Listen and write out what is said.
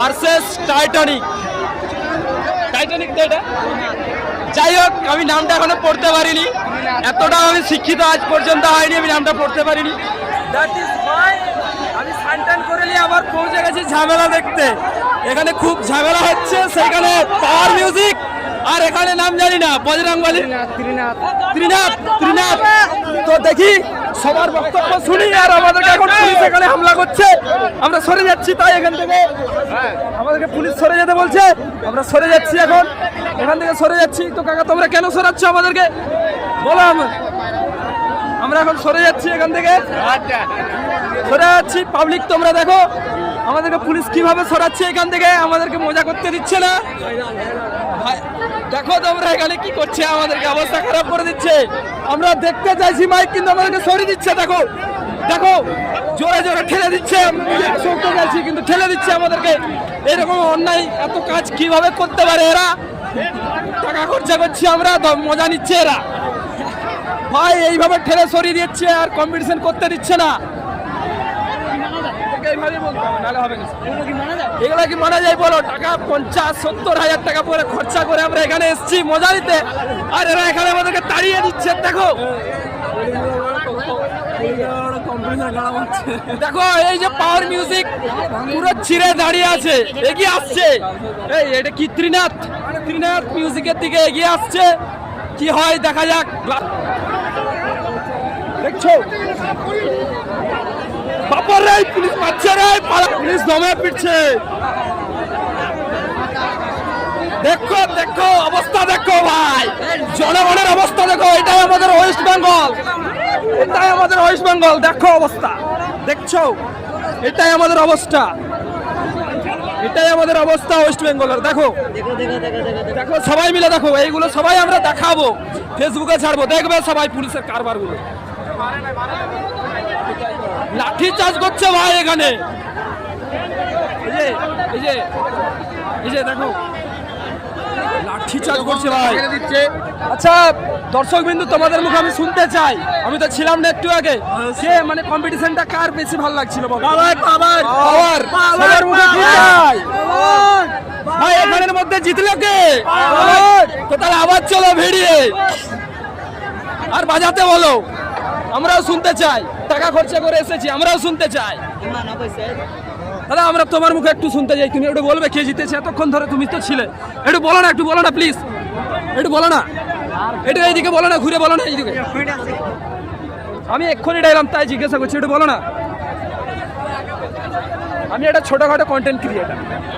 Versus Titanic. Titanic তো এটা, যাই হোক আমি নামটা এখনো পড়তে পারিনি, এতটা আমি শিক্ষিত আজ পর্যন্ত হয়নি, আমি নামটা পড়তে পারিনি। দ্যাট ইজ ওয়াই আমি সানটান করে নিয়ে আবার পৌঁছে গেছি ঝামেলা দেখতে। এখানে খুব ঝামেলা হচ্ছে, সেখানে পাওয়ার মিউজিক, আর এখানে নাম জানি না, বজরংবলী, ত্রিনাথ। তো দেখি সবার বক্তব্য শুনি, আর আমাদেরকে এখন পুলিশ এখানে হামলা করছে, আমরা সরে যাচ্ছি, তাই এখান থেকে আমাদেরকে পুলিশ সরে যেতে বলছে, আমরা সরে যাচ্ছি, এখন এখান থেকে সরে যাচ্ছি। তো কাকা তোমরা কেন সরাচ্ছ আমাদেরকে বলো? আমরা এখন সরে যাচ্ছি, এখান থেকে সরে যাচ্ছি। পাবলিক তোমরা দেখো আমাদেরকে পুলিশ কিভাবে সরাচ্ছে, এখান থেকে আমাদেরকে মজা করতে দিচ্ছে না। দেখো তোমরা এখানে কি করছে, আমাদেরকে অবস্থা খারাপ করে দিচ্ছে। আমরা দেখতে চাইছি মাইক, কিন্তু আমাদেরকে সরিয়ে দিচ্ছে। দেখো দেখো জোরে জোরে ঠেলে দিচ্ছে, সরতে চাইছি কিন্তু ঠেলে দিচ্ছে আমাদেরকে। এরকম অন্যায় এত কাজ কিভাবে করতে পারে এরা? টাকা খরচা করছি আমরা, মজা নিচ্ছে এরা। ভাই এইভাবে ঠেলে সরিয়ে দিচ্ছে আর কম্পিটিশন করতে দিচ্ছে না। এগুলা কি মানা যায় বলো? টাকা 50-70 হাজার টাকা পরে খরচা করে আমরা এখানে এসেছি মজা নিতে, আর এরা এখানে আমাদেরকে তাড়িয়ে দিচ্ছে। দেখো দেখো এই যে পাওয়ার মিউজিক পুরো ছিঁড়ে দাঁড়িয়ে আছে, এগিয়ে আসছে। এই এটা কি ত্রিনাথ মিউজিকের দিকে এগিয়ে আসছে, কি হয় দেখা যাক। দেখছো বাপর রে, পুলিশ মারছে রে, পুলিশ দমে পিটছে। দেখো দেখো অবস্থা দেখো ভাই, জনগণের অবস্থা দেখো। এটাই আমাদের ওয়েস্ট বেঙ্গল, এটাই আমাদের ওয়েস্ট বেঙ্গল। দেখো অবস্থা, দেখছো এটাই আমাদের অবস্থা, এটাই আমাদের অবস্থা ওয়েস্ট বেঙ্গলের। দেখো দেখো সবাই মিলে দেখো, এইগুলো সবাই আমরা দেখাবো, ফেসবুকে ছাড়বো, দেখবে সবাই পুলিশের কারবারগুলো। লাঠি চার্জ করছে ভাই এখানে, এই যে দেখো লাঠি চার্জ করছে ভাই। আচ্ছা দর্শক বিন্দু, তোমাদের মুখে আমি শুনতে চাই, আমি তো ছিলাম না একটু আগে, সে মানে কম্পিটিশনটা কার বেশি ভালো লাগছিল? ভাই এখানের মধ্যে জিতলো কে? তো তাহলে আবার চলো ভিড়িয়ে আর বাজাতে বলো, আমরাও শুনতে চাই। টাকা খরচা করে এসেছি, আমরাও শুনতে চাই। দাদা আমরা তোমার মুখে একটু শুনতে চাই, তুমি একটু বলবে কে জিতেছে এতক্ষণ ধরে? তুমি তো ছিলে, একটু বলো না, একটু বলো না প্লিজ, একটু বলো না, একটু এইদিকে বলো না, ঘুরে বলো না এইদিকে। আমি এক্ষুনি ডাইলাম তাই জিজ্ঞাসা করছি, একটু বলো না। আমি একটা ছোটখাটো কন্টেন্ট ক্রিয়েটার।